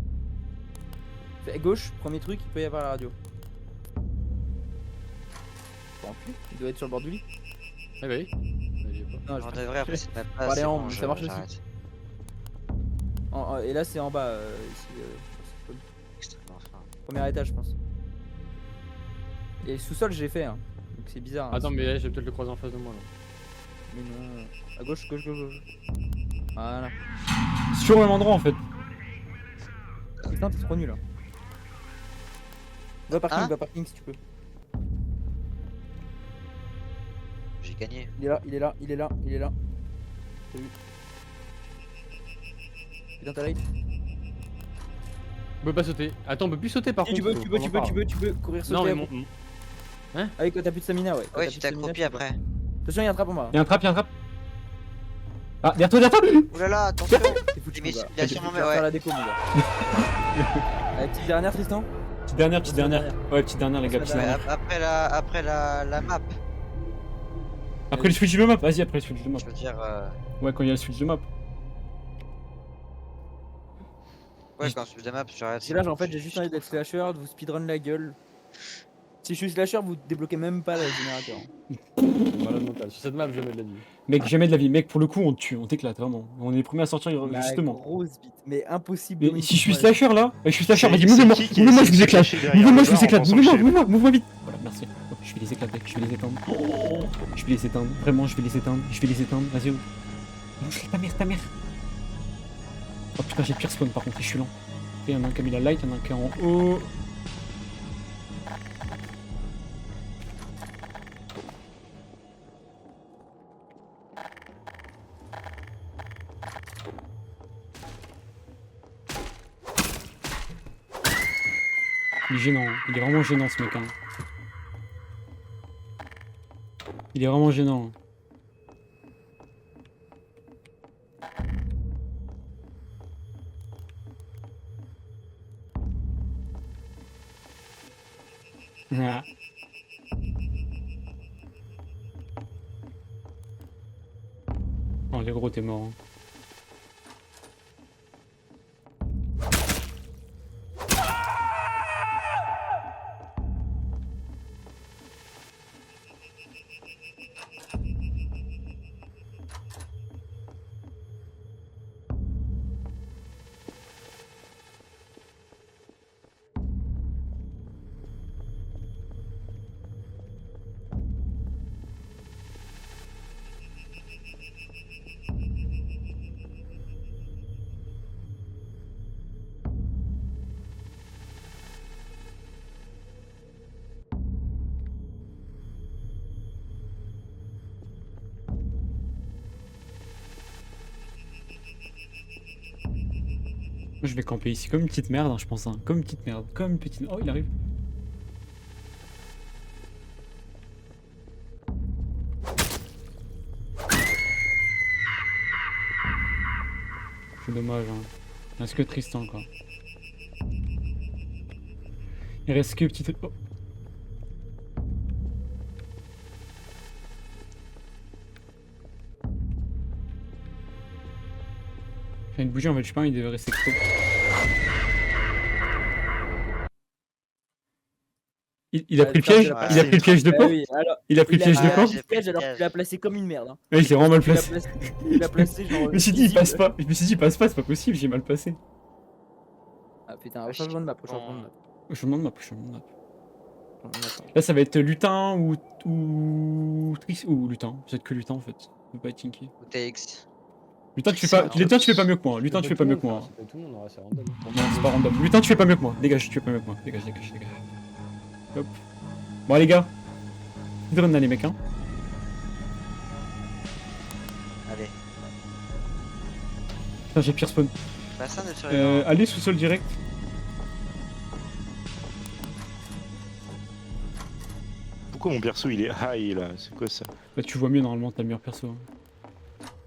[SPEAKER 7] Fais gauche, premier truc, il peut y avoir la radio. Bon, il doit être sur le bord du lit.
[SPEAKER 4] Ah bah oui. Elle y est pas.
[SPEAKER 7] Non, je
[SPEAKER 1] On
[SPEAKER 7] préfère-
[SPEAKER 1] devrait après cette map
[SPEAKER 7] Faut aller
[SPEAKER 1] là.
[SPEAKER 7] en haut, ça marche aussi. Et là, c'est en bas, ici.
[SPEAKER 1] Extrêmement fin.
[SPEAKER 7] Premier étage, je pense. Et le sous-sol, j'ai fait, hein. Donc c'est bizarre. hein.
[SPEAKER 4] Attends, mais j'ai peut-être le croisé en face de moi là.
[SPEAKER 7] Mais non. À gauche, gauche, gauche, gauche. Voilà.
[SPEAKER 2] C'est toujours au même endroit en fait.
[SPEAKER 7] Putain, t'es trop nul là. Va parking,
[SPEAKER 1] Hein
[SPEAKER 7] va parking si tu peux.
[SPEAKER 1] J'ai gagné.
[SPEAKER 7] Il est là, il est là, il est là, il est là. T'as vu. Putain, t'as light.
[SPEAKER 4] On peut pas sauter. Attends, on peut plus sauter par
[SPEAKER 7] Tu
[SPEAKER 4] contre.
[SPEAKER 7] peux, tu peux, tu peux, tu peux, tu peux courir sauter.
[SPEAKER 4] Non, mais
[SPEAKER 7] après.
[SPEAKER 4] mon.
[SPEAKER 7] Avec quand t'as plus de stamina, ouais. Quand
[SPEAKER 1] Ouais,
[SPEAKER 7] t'as
[SPEAKER 1] tu
[SPEAKER 7] plus de stamina,
[SPEAKER 1] t'accroupis
[SPEAKER 7] tu peux.
[SPEAKER 1] après.
[SPEAKER 7] Attention, il y a un trap en bas.
[SPEAKER 2] Y'a un trap, y'a un trap. Ah, derrière toi, derrière toi.
[SPEAKER 1] Oulala, attention.
[SPEAKER 7] C'est foutu,
[SPEAKER 1] Mais
[SPEAKER 7] mon gars.
[SPEAKER 1] il a sûrement
[SPEAKER 7] Tu vas faire
[SPEAKER 1] ouais.
[SPEAKER 7] la déco, mon gars. Allez, petite dernière, Tristan.
[SPEAKER 2] Petite dernière, petite dernière. Ouais, petite dernière, les gars, petite
[SPEAKER 1] Ouais,
[SPEAKER 2] dernière.
[SPEAKER 1] après la map.
[SPEAKER 2] Après le switch de map, vas-y, après le switch de map.
[SPEAKER 1] Je veux dire.
[SPEAKER 2] Ouais, quand il y a le switch de map.
[SPEAKER 1] Ouais, quand je map, j'arrête.
[SPEAKER 7] Parce que là, en fait, j'ai juste envie d'être slasher, de vous speedrun la gueule. Si je suis slasher, vous débloquez même pas le générateur.
[SPEAKER 4] Malade mental. Sur cette map, jamais de la vie.
[SPEAKER 2] Mec, jamais de la vie. Mec, pour le coup, on te tue, on t'éclate, vraiment. On est les premiers à sortir,
[SPEAKER 7] La
[SPEAKER 2] justement.
[SPEAKER 7] grosse bite, mais impossible.
[SPEAKER 2] Et si je suis slasher là, je suis slasher,
[SPEAKER 5] C'est-
[SPEAKER 2] vas-y,
[SPEAKER 5] c'est
[SPEAKER 2] mouvez-moi,
[SPEAKER 5] qui qui
[SPEAKER 2] mouvez-moi,
[SPEAKER 5] essaie
[SPEAKER 2] je vous
[SPEAKER 5] de
[SPEAKER 2] éclate.
[SPEAKER 5] se cacher derrière
[SPEAKER 2] Mouvez-moi,
[SPEAKER 5] le
[SPEAKER 2] je vous
[SPEAKER 5] bar en
[SPEAKER 2] éclate.
[SPEAKER 5] pensant
[SPEAKER 2] Mouvez-moi,
[SPEAKER 5] que je sais-
[SPEAKER 2] mouvez-moi, mouvez-moi vite. Voilà, merci. Je vais les éclater, je vais les éteindre. Je vais les éteindre, vraiment, je vais les éteindre, je vais les éteindre. Vas-y, où bouge ta mère, ta mère. Oh putain, j'ai le pire spawn par contre, je suis lent. Ok, y'en a un qui a mis la light, y'en a un qui est en haut. Il est gênant, il est vraiment gênant ce mec. Hein. Il est vraiment gênant. Ah. Oh les gros t'es mort. Hein. Je vais camper ici comme une petite merde, hein, je pense. Hein. Comme une petite merde. Comme une petite. Oh, il arrive. C'est dommage. Hein. Il reste que Tristan, quoi. Il reste que petite. Oh. Il vient de bouger en fait, je sais pas, il devait rester trop. Il a pris le piège, il a pris le piège de porc.
[SPEAKER 7] oui, alors,
[SPEAKER 2] Il a pris le piège de
[SPEAKER 1] a-
[SPEAKER 2] porc.
[SPEAKER 1] j'ai
[SPEAKER 7] le
[SPEAKER 1] pris le
[SPEAKER 7] piège alors
[SPEAKER 1] piège.
[SPEAKER 7] qu'il l'a placé comme une merde. Hein.
[SPEAKER 2] Ouais, je l'ai vraiment mal
[SPEAKER 7] Il l'a
[SPEAKER 2] placé.
[SPEAKER 7] placé, il l'a placé genre.
[SPEAKER 2] Je me suis dit, il
[SPEAKER 7] visible.
[SPEAKER 2] passe pas. Je me suis dit, il passe pas, c'est pas possible, j'ai mal passé.
[SPEAKER 7] Ah putain, changement de map, changement de map.
[SPEAKER 2] Je me demande ma map.
[SPEAKER 7] on attend.
[SPEAKER 2] Là, ça va être lutin ou Trix ou lutin. Peut-être que lutin en fait. Ça peut pas être Tinky.
[SPEAKER 1] Ou TX.
[SPEAKER 2] Lutin, tu fais pas. Lutin, tu fais pas mieux que moi. Lutin, tu fais pas mieux que moi.
[SPEAKER 4] Ça peut être tout le monde, ouais, c'est random.
[SPEAKER 2] Non, c'est pas random. Lutin, tu fais pas mieux que moi. Dégage, tu fais pas mieux que moi. Dégage, dégage, dégage. Hop. Bon, les gars. Speedrun là, les mecs, hein.
[SPEAKER 1] Allez.
[SPEAKER 2] Putain, j'ai pire spawn.
[SPEAKER 1] Personne n'est sur les
[SPEAKER 2] Allez sous-sol direct.
[SPEAKER 5] Pourquoi mon perso il est high là? C'est quoi ça?
[SPEAKER 2] Bah, tu vois mieux normalement, t'as le meilleur perso. Hein.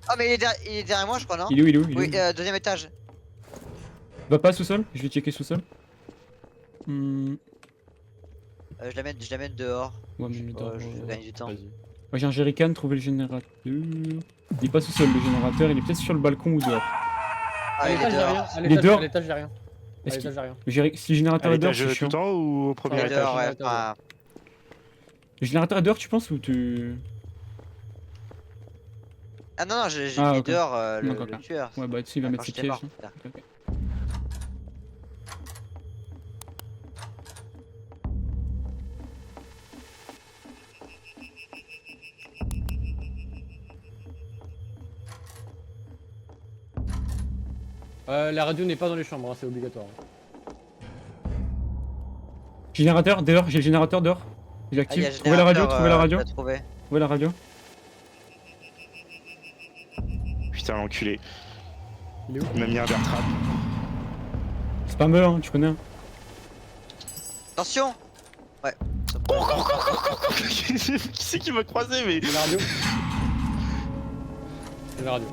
[SPEAKER 1] Ah, mais il est derrière moi, je crois, non?
[SPEAKER 2] Il est où, il est où, il est où
[SPEAKER 1] Oui, deuxième étage.
[SPEAKER 2] Va pas sous-sol, je vais checker sous-sol. Hmm.
[SPEAKER 1] Je l'amène dehors.
[SPEAKER 2] Ouais, mais
[SPEAKER 1] Je gagne du temps.
[SPEAKER 4] Vas-y.
[SPEAKER 2] Moi j'ai un jerrycan, trouver le générateur. Il est pas sous-sol le générateur, il est peut-être sur le balcon ou dehors.
[SPEAKER 1] Ah,
[SPEAKER 4] À
[SPEAKER 1] il est
[SPEAKER 4] l'étage, j'ai
[SPEAKER 1] dehors.
[SPEAKER 4] rien. À
[SPEAKER 2] Il est
[SPEAKER 4] l'étage,
[SPEAKER 2] dehors
[SPEAKER 4] à l'étage, j'ai rien. À
[SPEAKER 2] Est-ce
[SPEAKER 4] l'étage, j'ai rien.
[SPEAKER 2] Si le générateur
[SPEAKER 5] À
[SPEAKER 2] est dehors,
[SPEAKER 5] l'étage
[SPEAKER 2] c'est chiant.
[SPEAKER 5] tout en haut ou au
[SPEAKER 1] Il
[SPEAKER 5] premier
[SPEAKER 1] est
[SPEAKER 5] étage?
[SPEAKER 1] dehors, ouais.
[SPEAKER 4] étage.
[SPEAKER 1] Enfin,
[SPEAKER 2] Le générateur est dehors, tu penses ou tu.
[SPEAKER 1] ah non, non, j'ai
[SPEAKER 2] Ah,
[SPEAKER 1] mis
[SPEAKER 2] ok.
[SPEAKER 1] dehors le
[SPEAKER 2] Donc, ok.
[SPEAKER 1] tueur.
[SPEAKER 2] Ouais, bah tu sais, il va
[SPEAKER 1] Ah,
[SPEAKER 2] mettre
[SPEAKER 1] quand
[SPEAKER 2] ses
[SPEAKER 1] j'étais
[SPEAKER 2] pièges.
[SPEAKER 1] mort,
[SPEAKER 2] hein.
[SPEAKER 1] putain.
[SPEAKER 2] Ok, ok.
[SPEAKER 4] La radio n'est pas dans les chambres, hein, c'est obligatoire.
[SPEAKER 2] Générateur dehors, j'ai le générateur dehors.
[SPEAKER 1] Ah, il y
[SPEAKER 2] J'active.
[SPEAKER 1] a
[SPEAKER 2] Trouvez la radio,
[SPEAKER 1] générateur,
[SPEAKER 2] trouvez la radio.
[SPEAKER 1] t'as trouvé.
[SPEAKER 2] Trouvez la radio.
[SPEAKER 5] Putain, l'enculé.
[SPEAKER 4] Il est où?
[SPEAKER 5] Il m'a mis un bear trap.
[SPEAKER 2] C'est pas meurtre, hein, tu connais. Hein.
[SPEAKER 1] Attention! Ouais.
[SPEAKER 5] Qui c'est qui m'a croisé mais.
[SPEAKER 4] C'est la radio. C'est la radio.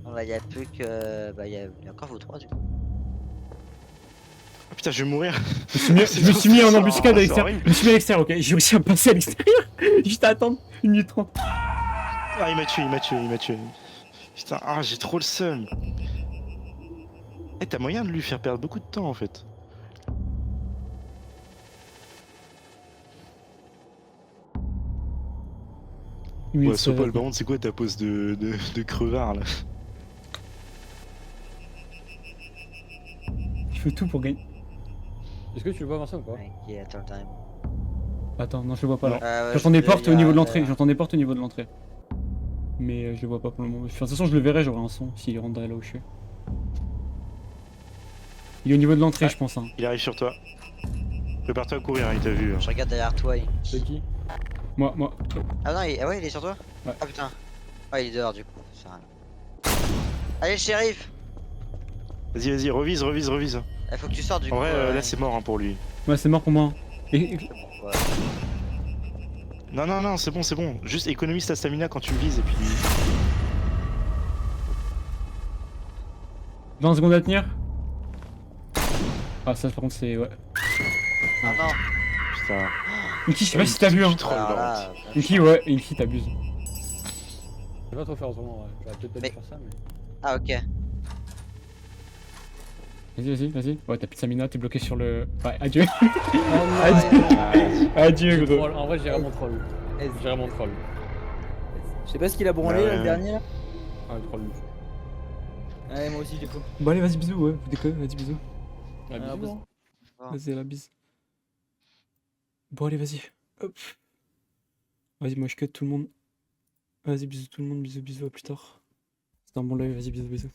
[SPEAKER 1] Non, là, il y a plus que. Bah, il y a encore vous trois, du coup.
[SPEAKER 5] Ah, putain, je vais mourir.
[SPEAKER 2] Je me suis mis en embuscade à
[SPEAKER 5] c'est
[SPEAKER 2] l'extérieur.
[SPEAKER 5] horrible.
[SPEAKER 2] Je me suis mis à l'extérieur, ok. J'ai réussi à passer à l'extérieur. Juste à attendre 1 minute 30.
[SPEAKER 5] Ah, il m'a tué, il m'a tué, il m'a tué. Putain, ah, j'ai trop le seum. Eh, t'as moyen de lui faire perdre beaucoup de temps en fait. Ouais, Sopol, par contre, c'est quoi ta pose de crevard là?
[SPEAKER 2] Je fais tout pour gagner.
[SPEAKER 4] Est-ce que tu le vois Vincent ou pas?
[SPEAKER 1] Ouais, qui est attends, time.
[SPEAKER 2] Attends, non, je le vois pas là.
[SPEAKER 1] Ouais,
[SPEAKER 2] J'entends des portes
[SPEAKER 1] il y
[SPEAKER 2] au
[SPEAKER 1] a-
[SPEAKER 2] niveau de l'entrée. J'entends des portes au niveau de l'entrée. Mais je le vois pas pour le moment. Enfin, de toute façon, je le verrai, j'aurai un son s'il rentre là où je suis. Il est au niveau de l'entrée,
[SPEAKER 5] Ouais.
[SPEAKER 2] je pense. Hein.
[SPEAKER 5] Il arrive sur toi. Prépare-toi à courir, il t'a vu.
[SPEAKER 1] Je regarde derrière toi.
[SPEAKER 4] C'est qui?
[SPEAKER 2] Moi.
[SPEAKER 1] Ah non, ah ouais, il est sur toi?
[SPEAKER 2] Ouais.
[SPEAKER 1] Ah putain. Ouais, il est dehors, du coup. Ça sert à rien. Allez, le shérif!
[SPEAKER 5] Vas-y, vas-y, revise.
[SPEAKER 1] Il faut que tu sortes, du
[SPEAKER 5] En
[SPEAKER 1] coup.
[SPEAKER 5] vrai, là c'est mort hein, pour lui.
[SPEAKER 2] Ouais, c'est mort pour moi. Et...
[SPEAKER 1] Ouais.
[SPEAKER 5] Non, c'est bon. Juste économise ta stamina quand tu me vises et puis.
[SPEAKER 2] 20 secondes à tenir. Ah, ça, par contre, c'est. Ouais.
[SPEAKER 1] Ah non.
[SPEAKER 5] Putain.
[SPEAKER 2] Inky, je sais pas si t'as vu, hein.
[SPEAKER 5] Troll,
[SPEAKER 1] Alors
[SPEAKER 5] par
[SPEAKER 1] là,
[SPEAKER 5] contre.
[SPEAKER 2] Inky, ouais, Inky, t'abuses.
[SPEAKER 4] Je vais pas trop faire en ce moment, ouais. J'aurais peut-être pas dû
[SPEAKER 1] Mais-
[SPEAKER 4] faire ça, mais.
[SPEAKER 1] Ah, ok.
[SPEAKER 2] Vas-y. Ouais, t'as plus de stamina, t'es bloqué sur le. Ouais, adieu.
[SPEAKER 4] Oh non,
[SPEAKER 2] Adieu. Adieu,
[SPEAKER 4] j'ai
[SPEAKER 2] gros.
[SPEAKER 4] troll. En vrai, j'ai vraiment troll.
[SPEAKER 7] Vas-y.
[SPEAKER 4] J'ai vraiment troll.
[SPEAKER 7] Je sais pas ce qu'il a branlé
[SPEAKER 5] Ouais,
[SPEAKER 7] là, le
[SPEAKER 5] ouais.
[SPEAKER 7] dernier là.
[SPEAKER 4] Ah, troll.
[SPEAKER 7] Ouais, moi aussi du coup.
[SPEAKER 2] Bon, allez, vas-y, bisous, ouais. Vous déconnez, vas-y, bisous.
[SPEAKER 4] Ah,
[SPEAKER 7] Ah,
[SPEAKER 4] bisous,
[SPEAKER 7] bah,
[SPEAKER 4] hein.
[SPEAKER 2] Vas-y, la bise. Bon, allez, vas-y. Hop. Vas-y, moi je cut tout le monde. Vas-y, bisous tout le monde, bisous, à plus tard. C'était un bon live, vas-y, bisous.